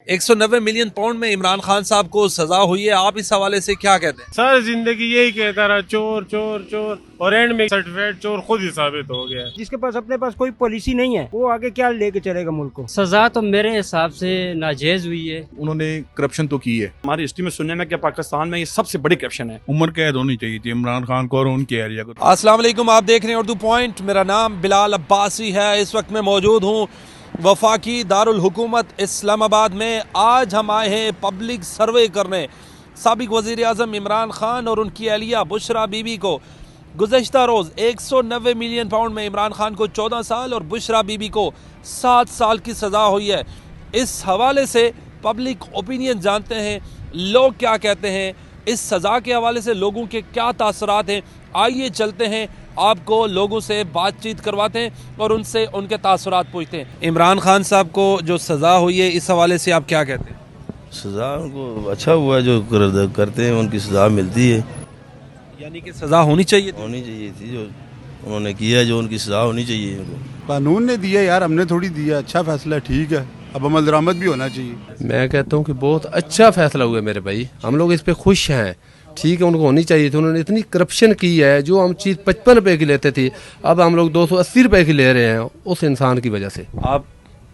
190 million pound में इमरान खान साहब को सजा हुई है, आप इस हवाले से क्या कहते हैं? सारी जिंदगी यही कहता रहा चोर चोर चोर, और एंड में सर्टिफिकेट चोर खुद ही साबित हो गया। जिसके पास अपने पास कोई पॉलिसी नहीं है वो आगे क्या लेके चलेगा मुल्क को। सजा तो मेरे हिसाब से नाजायज हुई है। उन्होंने करप्शन तो की है। हमारी हिस्ट्री में सुनने में कि पाकिस्तान में ये सबसे बड़ी करप्शन है। उम्र कैद होनी चाहिए थी इमरान खान को और उनके एरिया को। अस्सलाम वालेकुम, आप देख रहे हैं उर्दू पॉइंट। मेरा नाम बिलाल अब्बासी है। इस वक्त मैं मौजूद हूँ वफाकी दारुल हुकूमत इस्लामाबाद में। आज हम आए हैं पब्लिक सर्वे करने। साबिक वज़ीर आज़म इमरान खान और उनकी अहलिया बुशरा बीबी को गुज़श्ता रोज़ 190 मिलियन पाउंड में इमरान खान को 14 साल और बुशरा बीबी को 7 साल की सज़ा हुई है। इस हवाले से पब्लिक ओपिनियन जानते हैं, लोग क्या कहते हैं, इस सज़ा के हवाले से लोगों के क्या तासरात हैं। आइए चलते हैं, आपको लोगों से बातचीत करवाते हैं और उनसे उनके तासरात पूछते हैं। इमरान खान साहब को जो सज़ा हुई है, इस हवाले से आप क्या कहते हैं? सज़ा उनको अच्छा हुआ है, जो करते हैं उनकी सज़ा मिलती है। यानी कि सज़ा होनी चाहिए थी जो उन्होंने किया, जो उनकी सज़ा होनी चाहिए उनको। कानून ने दिया यार, हमने थोड़ी दिया। अच्छा फैसला ठीक है, अब अमल दरामद भी होना चाहिए। मैं कहता हूँ कि बहुत अच्छा फैसला हुआ मेरे भाई, हम लोग इस पे खुश हैं। ठीक है, उनको होनी चाहिए थी। उन्होंने इतनी करप्शन की है, जो हम चीज़ 55 रुपए की लेते थे अब हम लोग 280 रुपए की ले रहे हैं, उस इंसान की वजह से। आप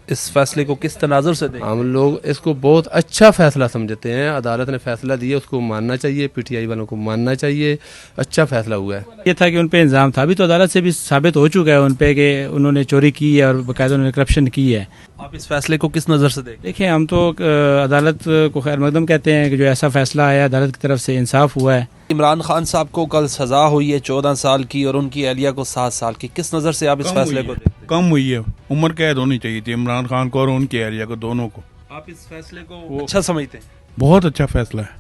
इस फैसले को किस तनाजुर से देखें? हम लोग इसको बहुत अच्छा फैसला समझते हैं। अदालत ने फैसला दिया, उसको मानना चाहिए, पीटीआई वालों को मानना चाहिए। अच्छा फैसला हुआ है। ये था कि उन पे इल्ज़ाम था, अभी तो अदालत से भी साबित हो चुका है उन पे कि उन्होंने चोरी की है और बाकायदा उन्होंने करप्शन की है। आप इस फैसले को किस नज़र से देखें? देखिए, हम तो अदालत को खैर मकदम कहते हैं कि जो ऐसा फैसला आया अदालत की तरफ से इंसाफ हुआ है। इमरान खान साहब को कल सज़ा हुई है 14 साल की और उनकी अहलिया को 7 साल की। किस नज़र से आप इस फैसले को देखते हैं? कम हुई है, उम्र कैद होनी चाहिए थी इमरान खान को और उनके एरिया को, दोनों को। आप इस फैसले को अच्छा समझते हैं? बहुत अच्छा फैसला है,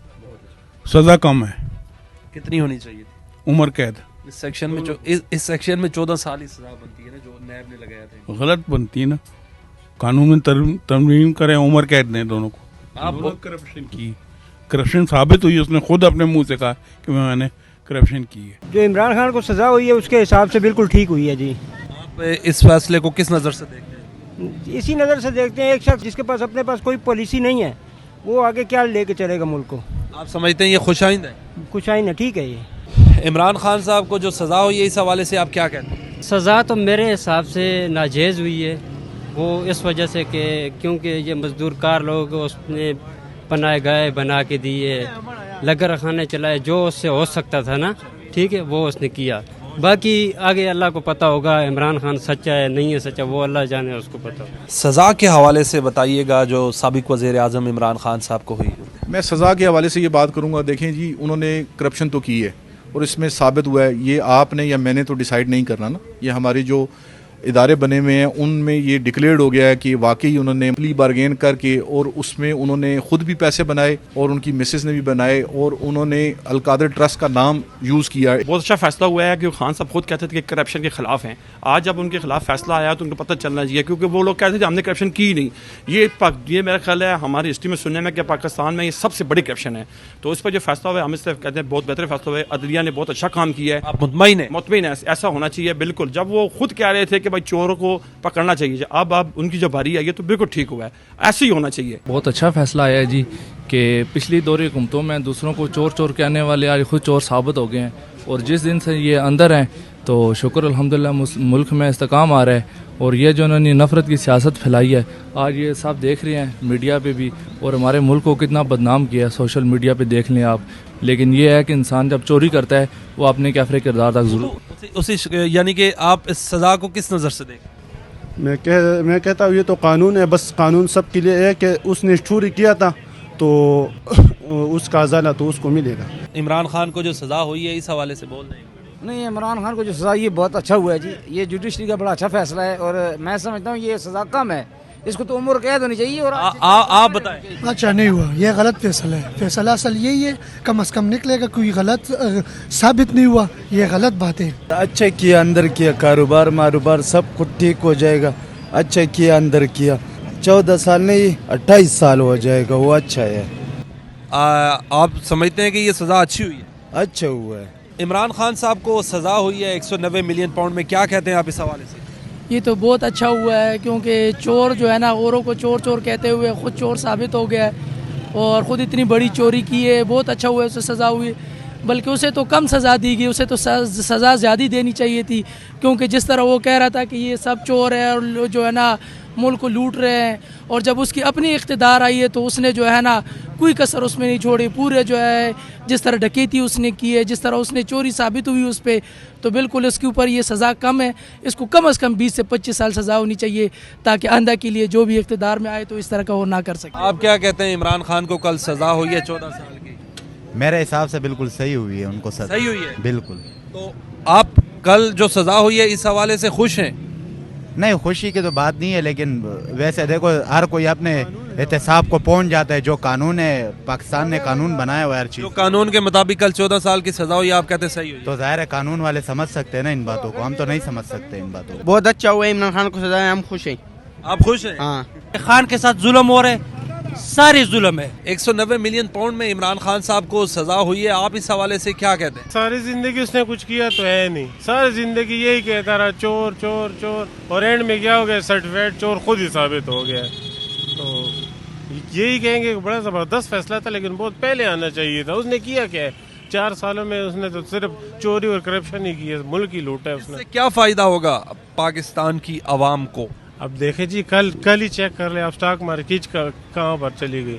सज़ा कम है। कितनी होनी चाहिए थी? उम्र कैद इस सेक्शन में इस सेक्शन में 14 साल ही सज़ा बनती है ना, जो नैब ने लगाया था। गलत बनती है ना, कानून में तरमीम करें, उम्र कैद दें दोनों को। आप करप्शन की, करप्शन साबित हुई, उसने खुद अपने मुंह से कहा कि मैंने करप्शन की है। जो इमरान खान को सजा हुई है उसके हिसाब से बिल्कुल ठीक हुई है जी। आप इस फैसले को किस नज़र से देखते हैं? इसी नज़र से देखते हैं, एक शख्स जिसके पास अपने पास कोई पॉलिसी नहीं है वो आगे क्या लेके चलेगा मुल्क को। आप समझते हैं ये खुशाइंद है? खुशाइन है, ठीक है। ये इमरान खान साहब को जो सज़ा हुई है, इस हवाले से आप क्या कहते हैं? सजा तो मेरे हिसाब से नाजायज हुई है, वो इस वजह से कि क्योंकि ये मजदूर कार लोग उसने पनाए गए बना के दिए, लंगर खाने चलाए, जो उससे हो सकता था ना, ठीक है, वो उसने किया। बाकी आगे अल्लाह को पता होगा इमरान खान सच्चा है नहीं है सच्चा, वो अल्लाह जाने, उसको पता। सज़ा के हवाले से बताइएगा जो साबिक वज़ीर आज़म इमरान खान साहब को हुई। मैं सज़ा के हवाले से ये बात करूँगा। देखें जी, उन्होंने करप्शन तो की है और इसमें साबित हुआ है। ये आपने या मैंने तो डिसाइड नहीं करना ना, ये हमारी जो इदारे बने हुए हैं उनमें ये डिक्लेयर्ड हो गया है कि वाकई उन्होंने प्ली बार्गेन करके, और उसमें उन्होंने खुद भी पैसे बनाए और उनकी मिसेस ने भी बनाए, और उन्होंने अलकादर ट्रस्ट का नाम यूज़ किया। बहुत अच्छा फैसला हुआ है कि खान साहब खुद कहते थे कि करप्शन के खिलाफ हैं। आज जब उनके खिलाफ फैसला आया तो उनको पता चलना चाहिए, क्योंकि वो लोग कहते थे हमने करप्शन की नहीं। ये मेरा ख्याल है हमारी हिस्ट्री में सुनने में कि पाकिस्तान में ये सबसे बड़ी करप्शन है। तो उस पर जो फैसला हुआ है, हम इससे कहते हैं बहुत बेहतर फैसला हुआ है। अदलिया ने बहुत अच्छा काम किया है। आप मुतमईन हैं? मुतमईन है, ऐसा होना चाहिए बिल्कुल। जब वो खुद कह रहे थे कि भाई चोरों को पकड़ना चाहिए, अब उनकी जो बारी आई है तो बिल्कुल ठीक हुआ है, ऐसे ही होना चाहिए। बहुत अच्छा फैसला आया है जी कि पिछली दौर हुकूमतों में दूसरों को चोर चोर कहने वाले आज खुद चोर साबित हो गए हैं, और जिस दिन से ये अंदर हैं तो शुक्र अल्हम्दुलिल्लाह मुल्क में इस्तेकाम आ रहा है। और ये जो उन्होंने नफ़रत की सियासत फैलाई है, आज ये सब देख रहे हैं मीडिया पे भी, और हमारे मुल्क को कितना बदनाम किया है, सोशल मीडिया पे देख लें आप। लेकिन ये है कि इंसान जब चोरी करता है वो अपने कैफरे किरदार तक जरूर यानी कि आप इस सज़ा को किस नज़र से देखें? मैं कहता हूँ ये तो कानून है, बस कानून सब के लिए है कि उसने चोरी किया था तो उसका अज़ाला तो उसको मिलेगा। इमरान खान को जो सज़ा हुई है, इस हवाले से बोल दें। नहीं, इमरान खान को जो सजा ये बहुत अच्छा हुआ है जी। ये जुडिशरी का बड़ा अच्छा फैसला है और मैं समझता हूँ ये सजा कम है, इसको तो उम्र कैद होनी चाहिए। और आप बताएं। अच्छा नहीं हुआ, ये गलत फैसला है। फैसला असल यही है, कम से कम निकलेगा, कोई गलत साबित नहीं हुआ, ये गलत बात है। अच्छा किया, अंदर किया, कारोबार सब कुछ ठीक हो जाएगा। अच्छा किया, अंदर किया, 14 साल नहीं 28 साल हो जाएगा, वो अच्छा है। आप समझते हैं कि ये सज़ा अच्छी हुई है? अच्छा हुआ है। इमरान खान साहब को सज़ा हुई है 190 मिलियन पाउंड में, क्या कहते हैं आप इस हवाले से? یہ تو بہت اچھا ہوا ہے، کیونکہ چور جو ہے نا اوروں کو چور چور کہتے ہوئے خود چور ثابت ہو گیا ہے اور خود اتنی بڑی چوری کی ہے. بہت اچھا ہوا ہے، اسے سزا ہوئی، بلکہ اسے تو کم سزا دی گئی، اسے تو سزا زیادہ دینی چاہیے تھی. کیونکہ جس طرح وہ کہہ رہا تھا کہ یہ سب چور ہیں اور جو ہے نا ملک کو لوٹ رہے ہیں، اور جب اس کی اپنی اقتدار آئی ہے تو اس نے جو ہے نا کوئی کسر اس میں نہیں چھوڑی. پورے جو ہے جس طرح ڈکیتی اس نے کی ہے، جس طرح اس نے چوری ثابت ہوئی اس پہ، تو بالکل اس کے اوپر یہ سزا کم ہے. اس کو کم از کم 20 سے 25 سال سزا ہونی چاہیے، تاکہ آئندہ کے لیے جو بھی اقتدار میں آئے تو اس طرح کا وہ نہ کر سکے. آپ کیا کہتے ہیں؟ عمران خان کو کل سزا ہوئی ہے 14 سال کی. میرے حساب سے بالکل صحیح ہوئی ہے، ان کو سزا صحیح ہوئی ہے بالکل. تو آپ کل جو سزا ہوئی ہے اس حوالے سے خوش ہیں؟ نہیں، خوشی کی تو بات نہیں ہے، لیکن ویسے دیکھو ہر کوئی اپنے احتساب کو پہنچ جاتا ہے. جو قانون ہے، پاکستان نے قانون بنایا ہوا ہے ہر چیز. جو قانون کے مطابق کل 14 سال کی سزا ہوئی، آپ کہتے ہیں صحیح ہوئی؟ تو ظاہر ہے قانون والے سمجھ سکتے ہیں نا ان باتوں کو، ہم تو نہیں سمجھ سکتے ان باتوں کو. بہت اچھا ہوا عمران خان کو سزا ہے، ہم خوش ہیں. آپ خوش ہیں؟ ہاں. خان کے ساتھ ظلم ہو رہے، ساری ظلم ہے. 190 ملین پاؤنڈ میں عمران خان صاحب کو سزا ہوئی ہے، آپ اس حوالے سے کیا کہتے ہیں؟ ساری زندگی اس نے کچھ کیا تو ہے نہیں، ساری زندگی یہی کہتا رہا چور چور چور، اور اینڈ میں کیا ہو گیا؟ سرٹیفکیٹ چور خود ہی ثابت ہو گیا. تو یہی کہیں گے کہ بڑا زبردست فیصلہ تھا، لیکن بہت پہلے آنا چاہیے تھا. اس نے کیا کیا ہے 4 سالوں میں؟ اس نے تو صرف چوری اور کرپشن ہی کی ہے، ملک ہی لوٹا ہے اس نے. کیا فائدہ ہوگا پاکستان کی عوام کو؟ اب دیکھیں جی، کل ہی چیک کر لیں آپ، اسٹاک مارکیٹ کہاں پر چلی گئی،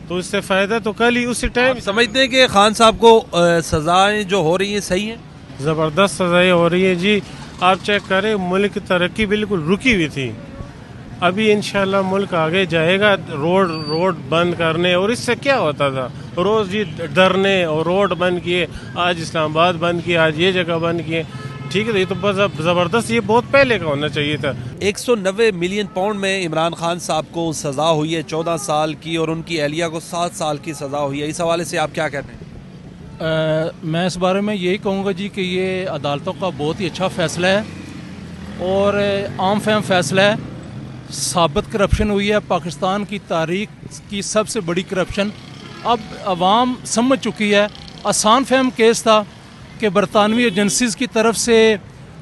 تو اس سے فائدہ تو کل ہی اسی ٹائم. سمجھتے ہیں کہ خان صاحب کو سزائیں جو ہو رہی ہیں صحیح ہیں؟ زبردست سزائیں ہو رہی ہیں جی. آپ چیک کریں، ملک کی ترقی بالکل رکی ہوئی تھی، ابھی انشاءاللہ ملک آگے جائے گا. روڈ بند کرنے، اور اس سے کیا ہوتا تھا؟ روز جی ڈرنے اور روڈ بند کیے، آج اسلام آباد بند کیے، آج یہ جگہ بند کیے. ٹھیک ہے، یہ تو بس زبردست، یہ بہت پہلے کا ہونا چاہیے تھا. 190 ملین پاؤنڈ میں عمران خان صاحب کو سزا ہوئی ہے 14 سال کی، اور ان کی اہلیہ کو 7 سال کی سزا ہوئی ہے. اس حوالے سے آپ کیا کہتے ہیں؟ میں اس بارے میں یہی کہوں گا جی کہ یہ عدالتوں کا بہت ہی اچھا فیصلہ ہے اور عام فہم فیصلہ ہے. ثابت کرپشن ہوئی ہے، پاکستان کی تاریخ کی سب سے بڑی کرپشن. اب عوام سمجھ چکی ہے. آسان فہم کیس تھا کہ برطانوی ایجنسیز کی طرف سے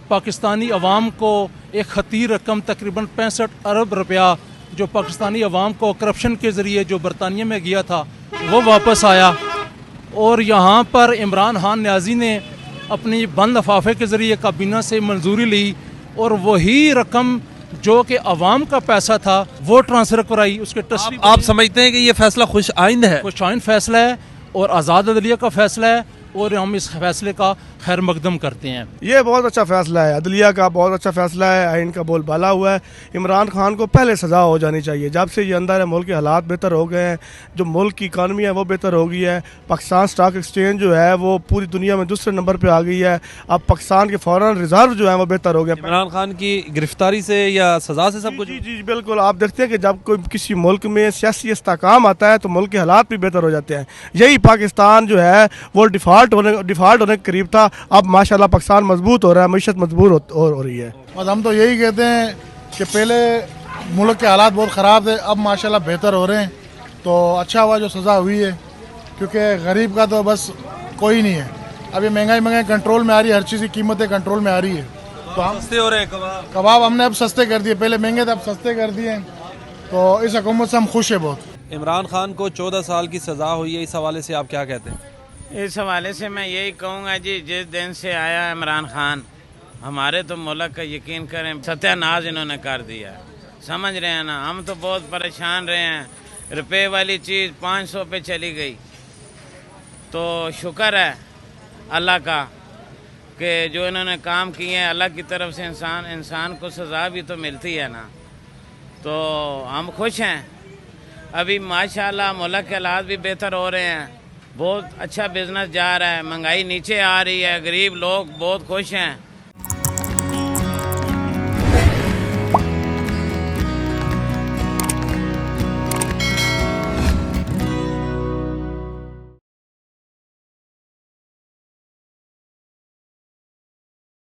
پاکستانی عوام کو ایک خطیر رقم تقریباً 65 ارب روپیہ جو پاکستانی عوام کو کرپشن کے ذریعے جو برطانیہ میں گیا تھا وہ واپس آیا، اور یہاں پر عمران خان نیازی نے اپنی بند لفافے کے ذریعے کابینہ سے منظوری لی اور وہی رقم جو کہ عوام کا پیسہ تھا وہ ٹرانسفر کرائی. اس کے آپ سمجھتے ہیں کہ یہ فیصلہ خوش آئند ہے؟ خوش آئند فیصلہ ہے اور آزاد عدلیہ کا فیصلہ ہے، اور ہم اس فیصلے کا خیر مقدم کرتے ہیں. یہ بہت اچھا فیصلہ ہے، عدلیہ کا بہت اچھا فیصلہ ہے. آئین کا بول بالا ہوا ہے. عمران خان کو پہلے سزا ہو جانی چاہیے. جب سے یہ اندر ہے ملک کے حالات بہتر ہو گئے ہیں، جو ملک کی اکانومی ہے وہ بہتر ہو گئی ہے. پاکستان اسٹاک ایکسچینج جو ہے وہ پوری دنیا میں دوسرے نمبر پہ آ گئی ہے. اب پاکستان کے فارن ریزرو جو ہے وہ بہتر ہو گیا. عمران خان کی گرفتاری سے یا سزا سے سب کچھ؟ جی بالکل. آپ دیکھتے ہیں کہ جب کوئی کسی ملک میں سیاسی استحکام آتا ہے تو ملک کے حالات بھی بہتر ہو جاتے ہیں. یہی پاکستان جو ہے وہ ڈیفالٹ ہونے کے قریب تھا. اب ماشاءاللہ پاکستان مضبوط ہو رہا ہے، معیشت مضبوط ہو رہی ہے. بس ہم تو یہی کہتے ہیں کہ پہلے ملک کے حالات بہت خراب تھے، اب ماشاءاللہ بہتر ہو رہے ہیں. تو اچھا ہوا جو سزا ہوئی ہے، کیونکہ غریب کا تو بس کوئی نہیں ہے. اب یہ مہنگائی کنٹرول میں آ رہی ہے، ہر چیز کی قیمتیں کنٹرول میں آ رہی ہے. تو ہم سستے ہو رہے ہیں کباب ہم نے اب سستے کر دیے، پہلے مہنگے تھے اب سستے کر دیے. تو اس حکومت سے ہم خوش ہیں بہت. عمران خان کو 14 سال کی سزا ہوئی ہے، اس حوالے سے آپ کیا کہتے ہیں؟ اس حوالے سے میں یہی کہوں گا جی، جس دن سے آیا عمران خان ہمارے تو ملک کا یقین کریں ستیہ ناز انہوں نے کر دیا. سمجھ رہے ہیں نا، ہم تو بہت پریشان رہے ہیں. روپے والی چیز 500 پہ چلی گئی. تو شکر ہے اللہ کا کہ جو انہوں نے کام کیے ہیں، اللہ کی طرف سے انسان کو سزا بھی تو ملتی ہے نا. تو ہم خوش ہیں. ابھی ماشاءاللہ ملک کے حالات بھی بہتر ہو رہے ہیں، بہت اچھا بزنس جا رہا ہے، مہنگائی نیچے آ رہی ہے، غریب لوگ بہت خوش ہیں.